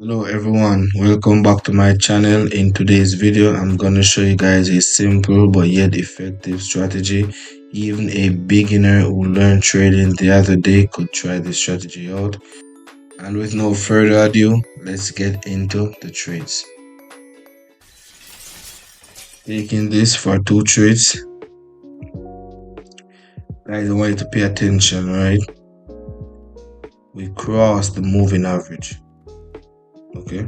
Hello everyone, welcome back to my channel. In today's video I'm going to show you guys a simple but yet effective strategy. Even a beginner who learned trading the other day could try this strategy out. And with no further ado, let's get into the trades. Taking this for two trades. Guys, I want you to pay attention, right? We crossed the moving average. Okay,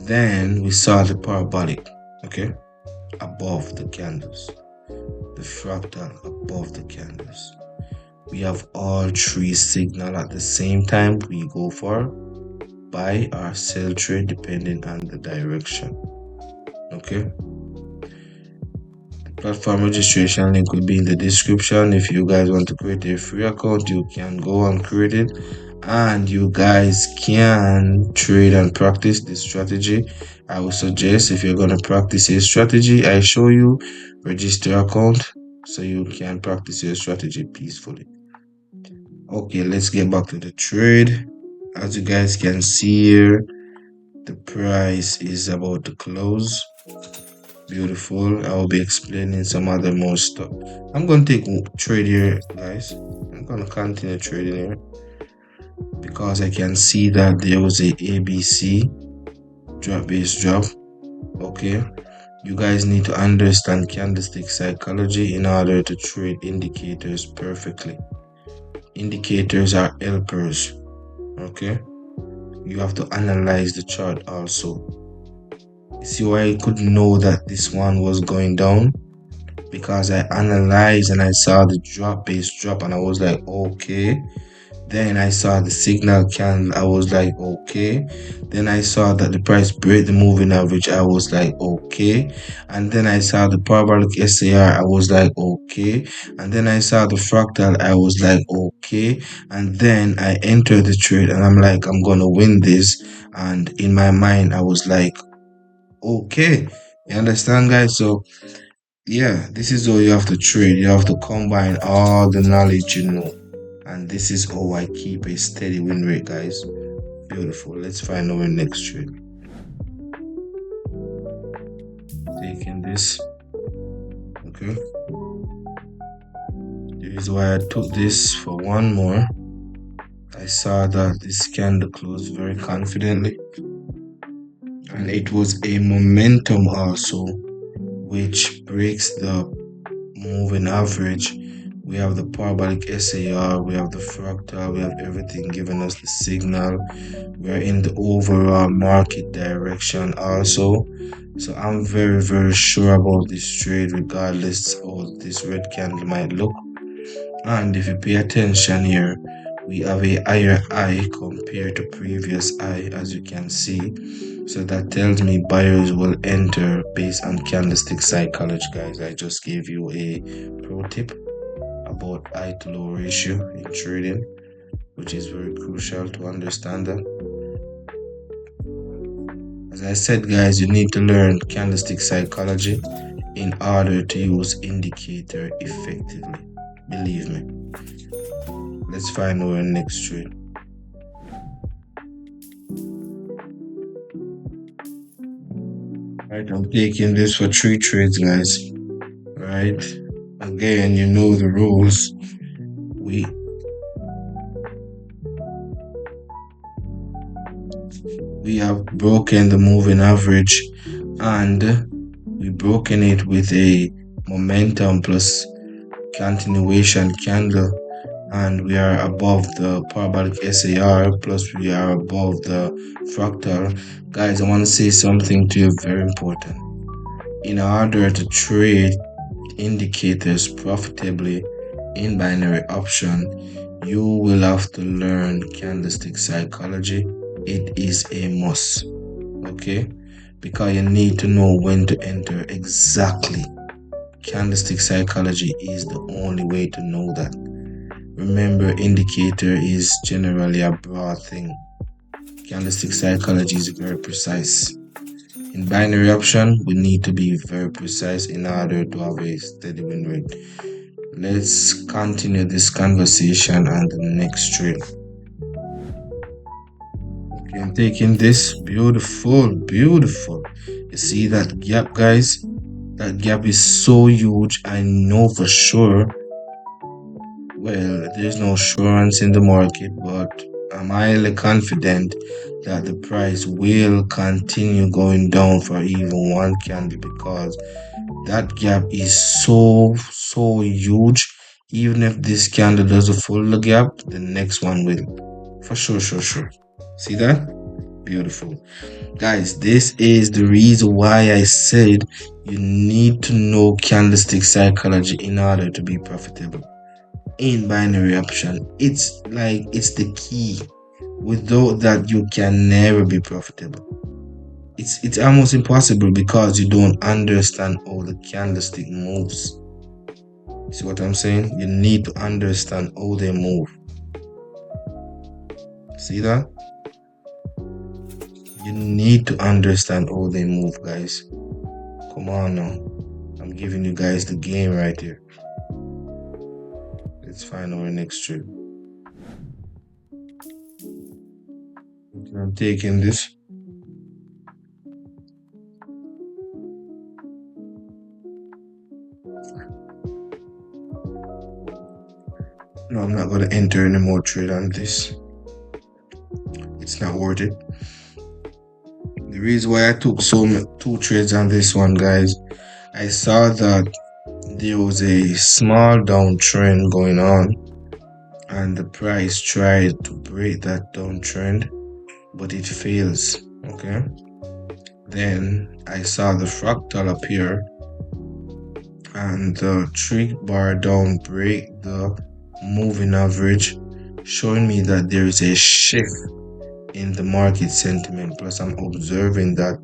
then we saw the parabolic, okay, above the candles, the fractal above the candles. We have all three signal at the same time. We go for buy or sell trade depending on the direction. Okay, the platform registration link will be in the description. If you guys want to create a free account, you can go and create it, and you guys can trade and practice this strategy. I would suggest, if you're going to practice a strategy I show you, register account so you can practice your strategy peacefully. Okay, let's get back to the trade. As you guys can see here, the price is about to close. Beautiful. I will be explaining some other more stuff. I'm going to take trade here, guys. I'm going to continue trading here because I can see that there was a ABC drop base drop. Okay, you guys need to understand candlestick psychology in order to trade indicators perfectly. Indicators are helpers. Okay, you have to analyze the chart also. See why I could know that this one was going down? Because I analyzed and I saw the drop base drop and I was like, okay. Then I saw the signal candle, I was like, okay. Then I saw that the price break the moving average, I was like, okay. And then I saw the parabolic SAR, I was like, okay. And then I saw the fractal, I was like, okay. And then I entered the trade and I'm like, I'm gonna win this. And in my mind, I was like, okay. You understand, guys? So yeah, this is how you have to trade. You have to combine all the knowledge you know. And this is how I keep a steady win rate, guys. Beautiful. Let's find our next trade. Taking this. Okay. The reason why I took this for one more. I saw that this candle closed very confidently. And it was a momentum also, which breaks the moving average. We have the parabolic SAR, we have the fractal, we have everything giving us the signal. We're in the overall market direction also. So I'm very sure about this trade regardless of this red candle might look. And if you pay attention here, we have a higher high compared to previous high, as you can see. So that tells me buyers will enter based on candlestick psychology, guys. I just gave you a pro tip about high to low ratio in trading, which is very crucial to understand that. As I said, guys, you need to learn candlestick psychology in order to use indicator effectively. Believe me. Let's find our next trade. Right, I'm taking this for 3 trades, guys. Right, again, you know the rules. We have broken the moving average, and we broken it with a momentum plus continuation candle, and we are above the parabolic SAR, plus we are above the fractal. Guys, I want to say something to you very important. In order to trade indicators profitably in binary option, you will have to learn candlestick psychology. It is a must, okay? Because you need to know when to enter exactly. Candlestick psychology is the only way to know that. Remember, indicator is generally a broad thing. Candlestick psychology is very precise. In binary option, we need to be very precise in order to have a steady win rate. Let's continue this conversation on the next trade. Okay, I'm taking this. Beautiful, beautiful. You see that gap, guys? That gap is so huge. I know for sure. Well, there's no assurance in the market, but I'm highly confident that the price will continue going down for even one candle because that gap is so huge. Even if this candle doesn't fill the gap, the next one will. For sure, sure, sure. See that? Beautiful. Guys, this is the reason why I said you need to know candlestick psychology in order to be profitable in binary option. It's the key. Without that, you can never be profitable. It's almost impossible because you don't understand how the candlestick moves. See what I'm saying? You need to understand how they move. See that? You need to understand how they move, guys. Come on now. I'm giving you guys the game right here. Let's find our next trade. I'm taking this. No, I'm not going to enter any more trade on this. It's not worth it. The reason why I took two trades on this one, guys, I saw that there was a small downtrend going on and the price tried to break that downtrend, but it fails. Okay. Then I saw the fractal appear and the 3 bar down break the moving average, showing me that there is a shift in the market sentiment. Plus, I'm observing that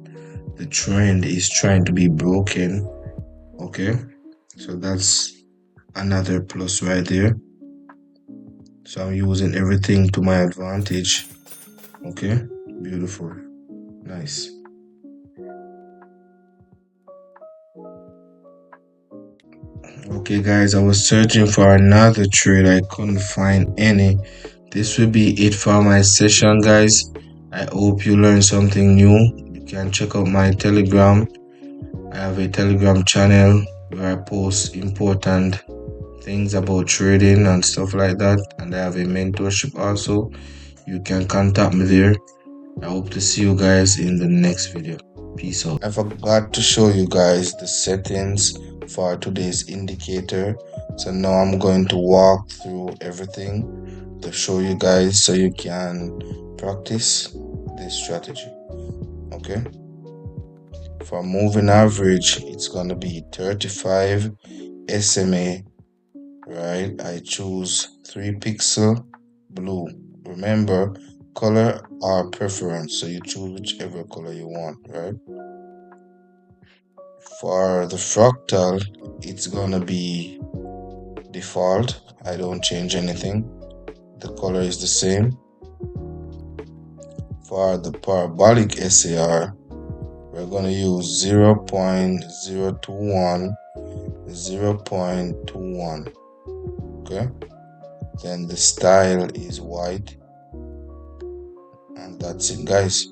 the trend is trying to be broken. Okay, so that's another plus right there. So I'm using everything to my advantage. Okay, beautiful, nice. Okay, guys, I was searching for another trade. I couldn't find any. This will be it for my session, guys. I hope you learned something new. You can check out my Telegram. I have a Telegram channel where I post important things about trading and stuff like that. And I have a mentorship also. You can contact me there. I hope to see you guys in the next video. Peace out. I forgot to show you guys the settings for today's indicator. So now I'm going to walk through everything to show you guys so you can practice this strategy. Okay, for moving average, it's going to be 35 SMA, right? I choose 3 pixel blue. Remember, color or preference, so you choose whichever color you want, right? For the fractal, it's gonna be default. I don't change anything. The color is the same. For the parabolic SAR, we're gonna use 0.021, 0.21. Okay, then the style is white, and that's it, guys.